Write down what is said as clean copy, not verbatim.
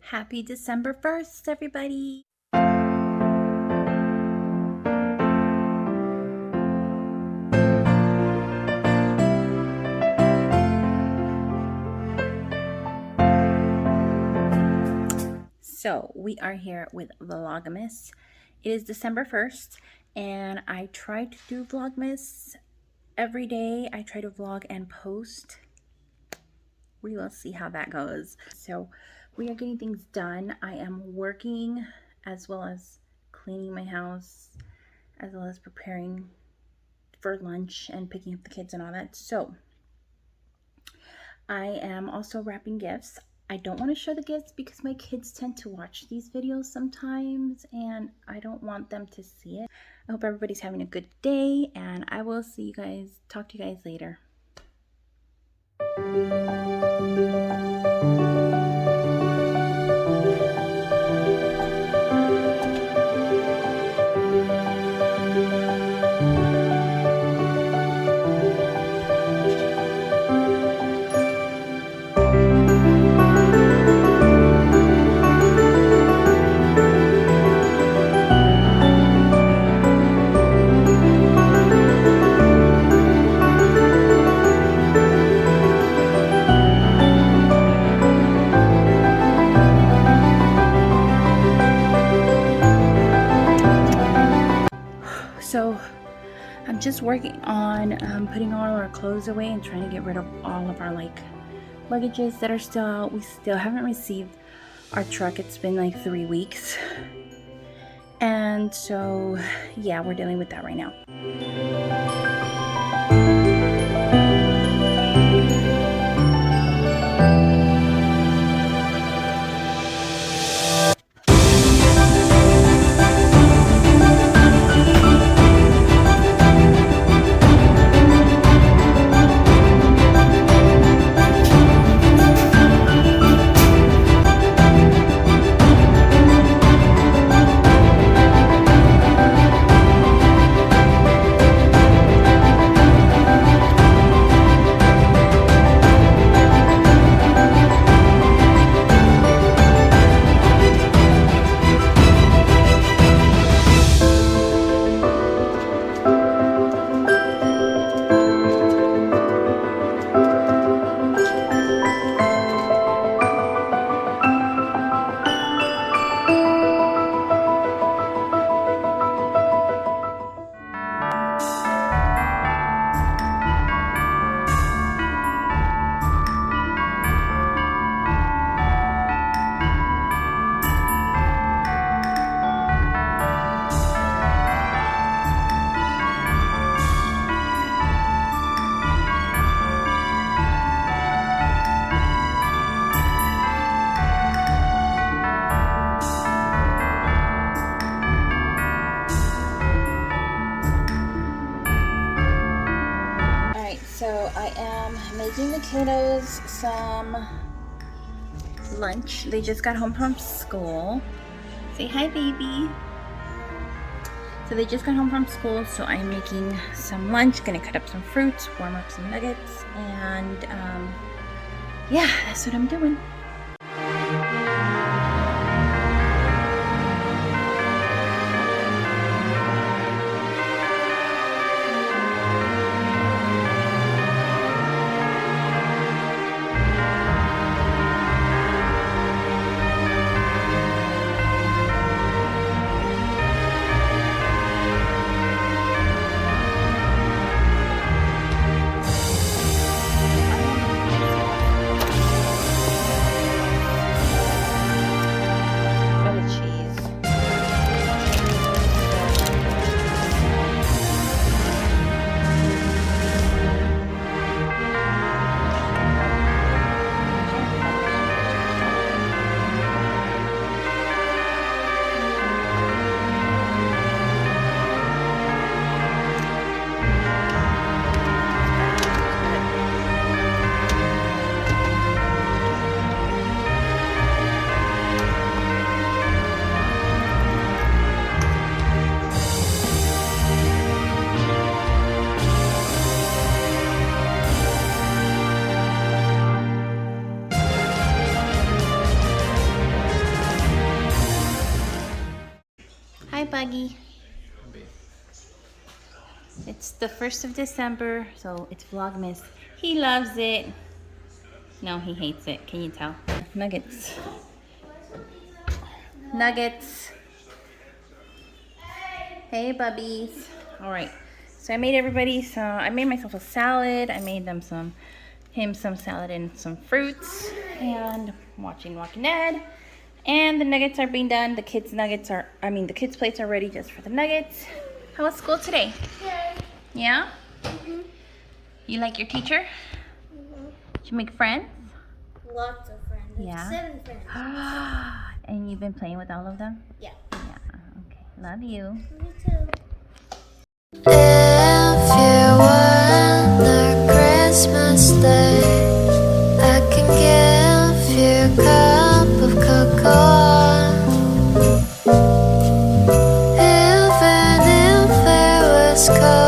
Happy December 1st, everybody! So, we are here with Vlogmas. It is December 1st, and I try to do Vlogmas every day. I try to vlog and post. We will see how that goes. So, we are getting things done. I am working as well as cleaning my house, as well as preparing for lunch and picking up the kids and all that. So I am also wrapping gifts. I don't want to show the gifts because my kids tend to watch these videos sometimes and I don't want them to see it. I hope everybody's having a good day, and I will talk to you guys later. So I'm just working on putting all our clothes away and trying to get rid of all of our luggages that are still out. We still haven't received our truck. It's been like 3 weeks. And so yeah, we're dealing with that right now. So I am making the kiddos some lunch. They just got home from school. Say hi, baby. So they just got home from school, so I'm making some lunch. Gonna cut up some fruits, warm up some nuggets, and yeah, that's what I'm doing. Buggy. It's the 1st of December, so it's Vlogmas. He loves it. No, he hates it. Can you tell? Nuggets. Nuggets. Hey, bubbies. All right. So I made I made myself a salad. I made him some salad and some fruits, and watching Walking Dead. And the nuggets are being done. The kids' plates are ready just for the nuggets. How was school today? Good. Yeah? You like your teacher? Did you make friends? Lots of friends. Yeah. 7 friends. And you've been playing with all of them? Yeah. Yeah. Okay. Love you. Me too. If you were the Christmas day, I can give you a cup of cocoa. Even if it was cold.